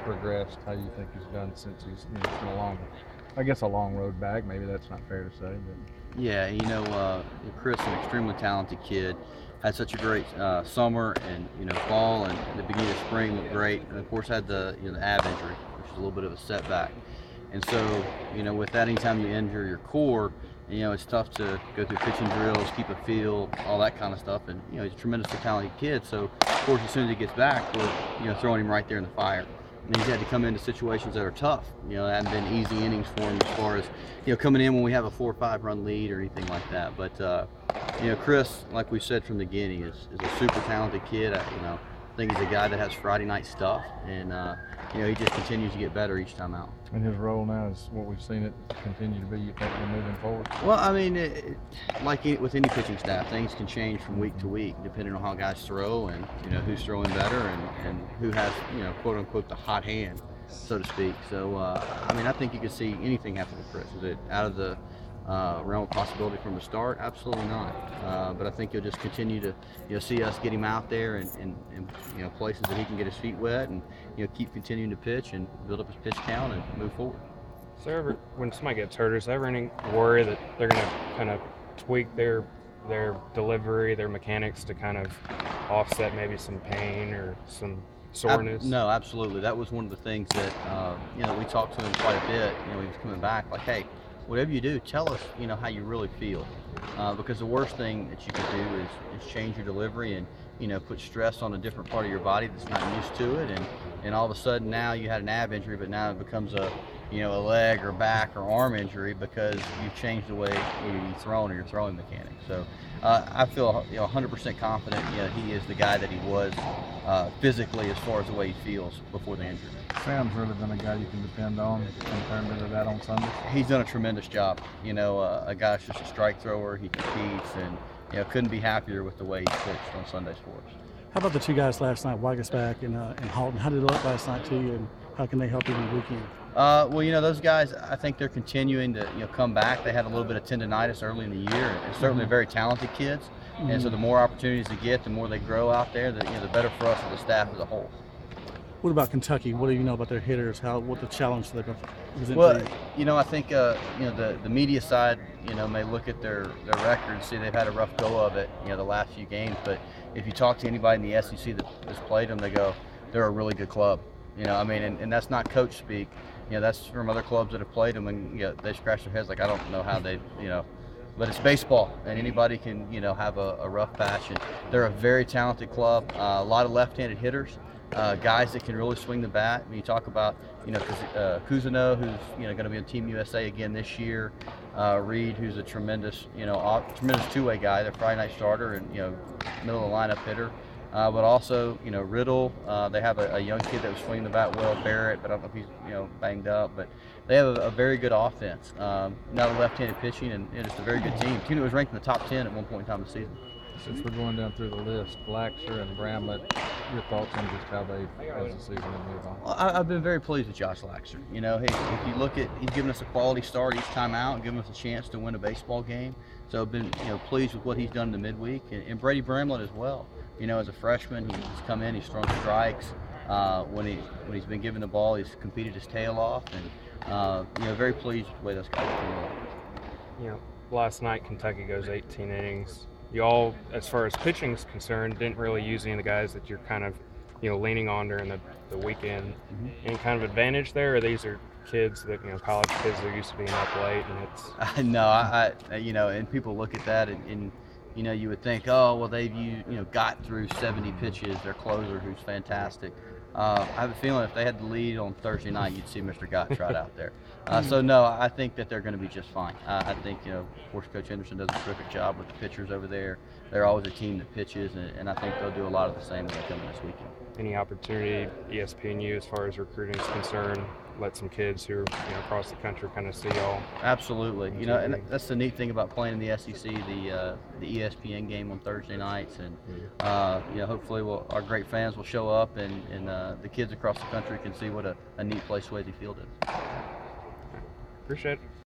progressed? How you think he's done since he's it's been a long road back. Maybe that's not fair to say, but Yeah, Chris, an extremely talented kid, had such a great summer and fall and the beginning of spring looked great, and of course had the ab injury, which is a little bit of a setback. And so with that, anytime you injure your core, it's tough to go through pitching drills, keep a feel, all that kind of stuff. And he's a tremendously talented kid. So of course, as soon as he gets back, we're throwing him right there in the fire. And he's had to come into situations that are tough. That haven't been easy innings for him as far as coming in when we have a 4 or 5 run lead or anything like that. But Chris, like we said from the beginning, is a super talented kid. I think he's a guy that has Friday night stuff, and he just continues to get better each time out. and his role now is what we've seen it continue to be. You think we're moving forward? Well, I mean, with any pitching staff, things can change from week to week depending on how guys throw and who's throwing better and who has quote unquote the hot hand, so to speak. So I mean, I think you could see anything happen with Chris. Is it out of the realm of possibility from the start? Absolutely not. But I think you'll just continue to see us get him out there and places that he can get his feet wet and keep continuing to pitch and build up his pitch count and move forward. Is there ever, when somebody gets hurt, is there ever any worry that they're going to kind of tweak their delivery, their mechanics to kind of offset maybe some pain or some soreness? No, absolutely. That was one of the things that we talked to him quite a bit. He was coming back like, hey, whatever you do, tell us how you really feel, because the worst thing that you could do is change your delivery and put stress on a different part of your body that's not used to it, and all of a sudden now you had an ab injury, but now it becomes a leg or back or arm injury because you've changed the way you're throwing or your throwing mechanics. So I feel 100% confident he is the guy that he was physically as far as the way he feels before the injury. Sam's really been a guy you can depend on in terms of that on Sunday. He's done a tremendous job. A guy that's just a strike thrower. He competes, and couldn't be happier with the way he pitched on Sundays for us. How about the two guys last night, Wagasback and Halton? How did it look last night to you, and how can they help you in the weekend? Well, those guys, I think they're continuing to come back. They had a little bit of tendonitis early in the year, and certainly very talented kids. Mm-hmm. And so the more opportunities they get, the more they grow out there, the better for us as a staff as a whole. What about Kentucky? What do you know about their hitters? What the challenge they present Well, to you? I think the media side may look at their record and see they've had a rough go of it the last few games. But if you talk to anybody in the SEC that's played them, they go they're a really good club. I mean, and that's not coach speak. That's from other clubs that have played them, and they scratch their heads like I don't know how they But it's baseball, and anybody can have a rough patch. And they're a very talented club. A lot of left-handed hitters. Guys that can really swing the bat. When you talk about, Cousineau, who's going to be on Team USA again this year. Reed, who's a tremendous, tremendous two-way guy. They're Friday night starter and middle of the lineup hitter. But also, Riddle. They have a young kid that was swinging the bat well, Barrett, but I don't know if he's banged up. But they have a very good offense. Not a left-handed pitching, and it's a very good team. Team that was ranked in the top 10 at one point in time in the season. Since we're going down through the list, Blacksher and Bramlett, your thoughts on just how they, as the season has moved on? Well, I've been very pleased with Josh Laxer. If you look at, he's given us a quality start each time out and given us a chance to win a baseball game. So I've been, pleased with what he's done in the midweek. And Brady Bramlett as well. As a freshman, he's come in, he's thrown strikes. When he's been given the ball, he's competed his tail off. And, very pleased with the way those guys are doing. Last night Kentucky goes 18 innings. Y'all, as far as pitching is concerned, didn't really use any of the guys that you're kind of, leaning on during the weekend. Mm-hmm. Any kind of advantage there, or these are kids that, college kids that are used to being up late, and it's... No, I and people look at that and you would think, oh, well, they've got through 70 pitches. Their closer, who's fantastic. I have a feeling if they had the lead on Thursday night, you'd see Mr. Gottschalk out there. So no, I think that they're going to be just fine. I think of course Coach Henderson does a terrific job with the pitchers over there. They're always a team that pitches, and I think they'll do a lot of the same when they come in this weekend. Any opportunity, ESPNU, as far as recruiting is concerned, let some kids who are across the country kind of see y'all? Absolutely. And that's the neat thing about playing in the SEC, the ESPN game on Thursday nights, and hopefully our great fans will show up, and the kids across the country can see what a neat place Swayze Field is. Appreciate it.